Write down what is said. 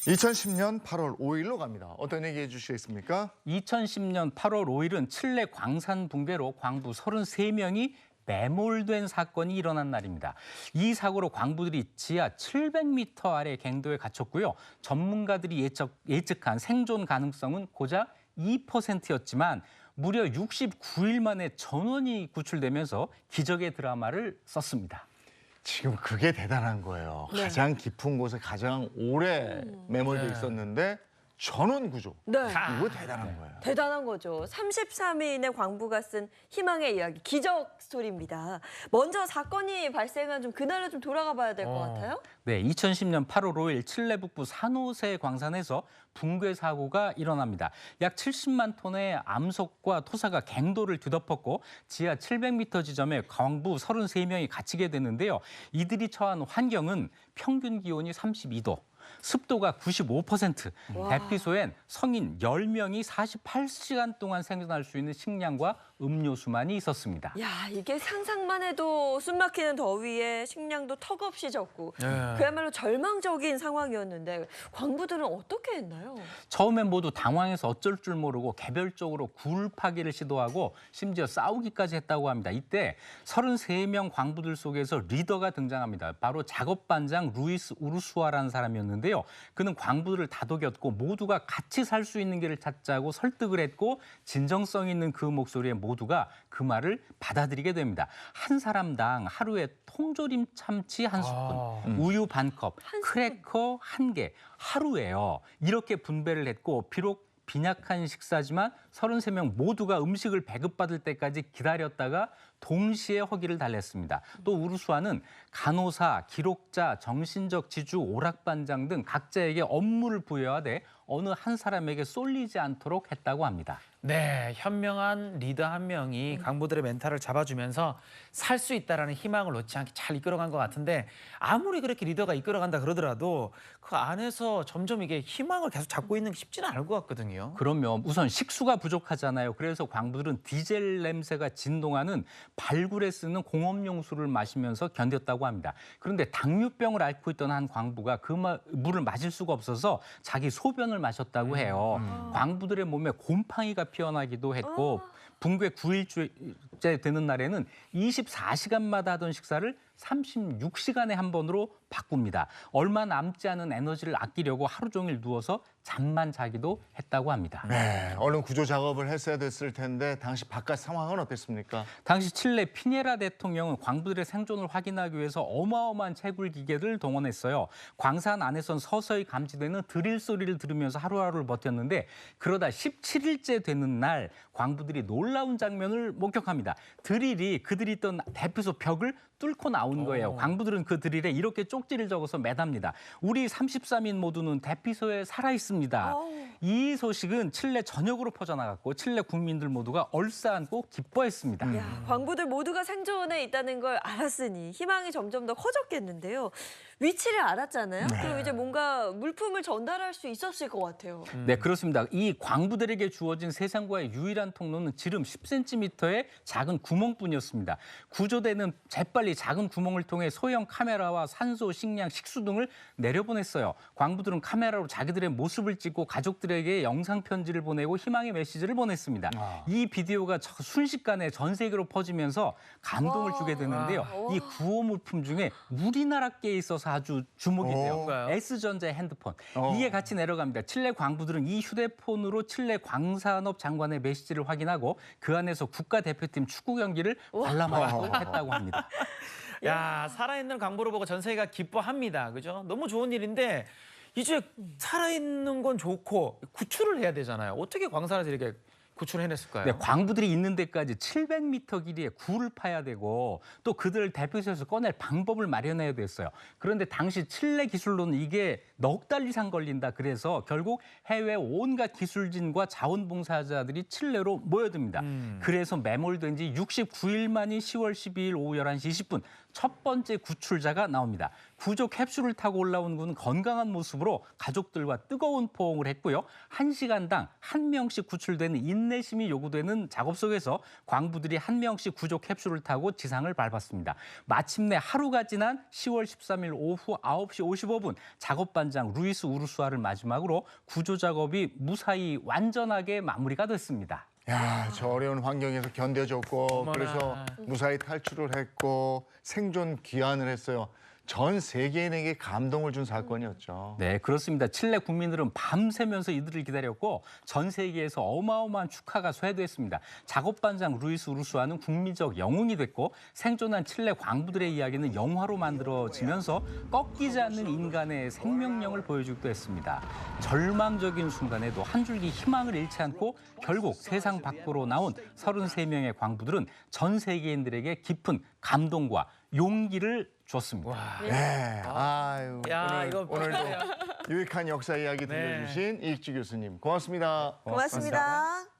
2010년 8월 5일로 갑니다. 어떤 얘기 해주시겠습니까? 2010년 8월 5일은 칠레 광산 붕괴로 광부 33명이 매몰된 사건이 일어난 날입니다. 이 사고로 광부들이 지하 700m 아래 갱도에 갇혔고요. 전문가들이 예측한 생존 가능성은 고작 2%였지만 무려 69일 만에 전원이 구출되면서 기적의 드라마를 썼습니다. 지금 그게 대단한 거예요. 네. 가장 깊은 곳에 가장 오래 매몰돼 있었는데 전원 구조. 네. 이거 대단한 거예요. 대단한 거죠. 33인의 광부가 쓴 희망의 이야기, 기적 스토리입니다. 먼저 사건이 발생한 그날로 돌아가 봐야 될 것 같아요. 네, 2010년 8월 5일 칠레 북부 산호세 광산에서 붕괴 사고가 일어납니다. 약 70만 톤의 암석과 토사가 갱도를 뒤덮었고 지하 700m 지점에 광부 33명이 갇히게 되는데요. 이들이 처한 환경은 평균 기온이 32도. 습도가 95%, 대피소엔 성인 10명이 48시간 동안 생존할 수 있는 식량과 음료수만이 있었습니다. 야, 이게 상상만 해도 숨막히는 더위에 식량도 턱없이 적고 그야말로 절망적인 상황이었는데 광부들은 어떻게 했나요? 처음엔 모두 당황해서 어쩔 줄 모르고 개별적으로 굴 파기를 시도하고 심지어 싸우기까지 했다고 합니다. 이때 33명 광부들 속에서 리더가 등장합니다. 바로 작업반장 루이스 우르수아라는 사람이었는데요. 그는 광부들을 다독였고 모두가 같이 살 수 있는 길을 찾자고 설득을 했고 진정성 있는 그 목소리에 모두가 그 말을 받아들이게 됩니다. 한 사람당 하루에 통조림 참치 한 스푼, 우유 반 컵, 크래커 한 개, 하루에요. 이렇게 분배를 했고 비록 빈약한 식사지만 33명 모두가 음식을 배급받을 때까지 기다렸다가 동시에 허기를 달랬습니다. 또 우르수아는 간호사, 기록자, 정신적 지주, 오락반장 등 각자에게 업무를 부여하되 어느 한 사람에게 쏠리지 않도록 했다고 합니다. 네, 현명한 리더 한 명이 광부들의 멘탈을 잡아주면서 살 수 있다라는 희망을 놓지 않게 잘 이끌어간 것 같은데 아무리 그렇게 리더가 이끌어간다 그러더라도 그 안에서 점점 이게 희망을 계속 잡고 있는 게 쉽지는 않을 것 같거든요. 그러면 우선 식수가 부족하잖아요. 그래서 광부들은 디젤 냄새가 진동하는 발굴에 쓰는 공업용 술을 마시면서 견뎠다고 합니다. 그런데 당뇨병을 앓고 있던 한 광부가 그 물을 마실 수가 없어서 자기 소변을 마셨다고 해요. 광부들의 몸에 곰팡이가 피어나기도 했고 붕괴 9일째 되는 날에는 24시간마다 하던 식사를 36시간에 한 번으로 바꿉니다. 얼마 남지 않은 에너지를 아끼려고 하루 종일 누워서 잠만 자기도 했다고 합니다. 네, 얼른 구조 작업을 했어야 됐을 텐데 당시 바깥 상황은 어땠습니까? 당시 칠레 피네라 대통령은 광부들의 생존을 확인하기 위해서 어마어마한 채굴 기계를 동원했어요. 광산 안에선 서서히 감지되는 드릴 소리를 들으면서 하루하루를 버텼는데 그러다 17일째 되는 날 광부들이 놀라운 장면을 목격합니다. 드릴이 그들이 있던 대피소 벽을 뚫고 나온 거예요. 광부들은 그 드릴에 이렇게 쪽지를 적어서 매답니다. 우리 33인 모두는 대피소에 살아 있습니다. 이 소식은 칠레 전역으로 퍼져나갔고 칠레 국민들 모두가 얼싸안고 기뻐했습니다. 야, 광부들 모두가 생존에 있다는 걸 알았으니 희망이 점점 더 커졌겠는데요. 위치를 알았잖아요. 그럼 이제 뭔가 물품을 전달할 수 있었을 것 같아요. 네, 그렇습니다. 이 광부들에게 주어진 세상과의 유일한 통로는 지름 10cm의 작은 구멍뿐이었습니다. 구조대는 재빨리 작은 구멍을 통해 소형 카메라와 산소, 식량, 식수 등을 내려보냈어요. 광부들은 카메라로 자기들의 모습을 찍고 가족들에게 영상 편지를 보내고 희망의 메시지를 보냈습니다. 이 비디오가 순식간에 전 세계로 퍼지면서 감동을 주게 되는데요. 이 구호 물품 중에 우리나라께 있어서 아주 주목이 돼요. 뭔가요? S전자의 핸드폰. 이게 같이 내려갑니다. 칠레 광부들은 이 휴대폰으로 칠레 광산업 장관의 메시지를 확인하고 그 안에서 국가대표팀 축구 경기를 관람하기도 했다고 합니다. 야, 살아있는 광부를 보고 전 세계가 기뻐합니다. 그죠? 너무 좋은 일인데 이제 살아있는 건 좋고 구출을 해야 되잖아요. 어떻게 광산에서 이렇게 구출을 해냈을까요? 네, 광부들이 있는 데까지 700m 길이의 굴을 파야 되고 또 그들을 대피소에서 꺼낼 방법을 마련해야 됐어요. 그런데 당시 칠레 기술로는 이게 넉 달 이상 걸린다. 그래서 결국 해외 온갖 기술진과 자원봉사자들이 칠레로 모여듭니다. 그래서 매몰된 지 69일 만인 10월 12일 오후 11시 20분 첫 번째 구출자가 나옵니다. 구조 캡슐을 타고 올라온 군은 건강한 모습으로 가족들과 뜨거운 포옹을 했고요. 1시간당 1명씩 구출되는 인내심이 요구되는 작업 속에서 광부들이 1명씩 구조 캡슐을 타고 지상을 밟았습니다. 마침내 하루가 지난 10월 13일 오후 9시 55분 작업반장 루이스 우르수아를 마지막으로 구조 작업이 무사히 완전하게 마무리가 됐습니다. 야, 저 어려운 환경에서 견뎌줬고 어머나. 그래서 무사히 탈출을 했고 생존 귀환을 했어요. 전 세계인에게 감동을 준 사건이었죠. 네, 그렇습니다. 칠레 국민들은 밤새면서 이들을 기다렸고 전 세계에서 어마어마한 축하가 쇄도했습니다. 작업반장 루이스 우르수아는 국민적 영웅이 됐고 생존한 칠레 광부들의 이야기는 영화로 만들어지면서 꺾이지 않는 인간의 생명력을 보여주기도 했습니다. 절망적인 순간에도 한 줄기 희망을 잃지 않고 결국 세상 밖으로 나온 33명의 광부들은 전 세계인들에게 깊은 감동과 용기를 줬습니다. 네. 아유, 야, 이거 오늘도 유익한 역사 이야기 들려주신 일주 교수님 고맙습니다. 고맙습니다.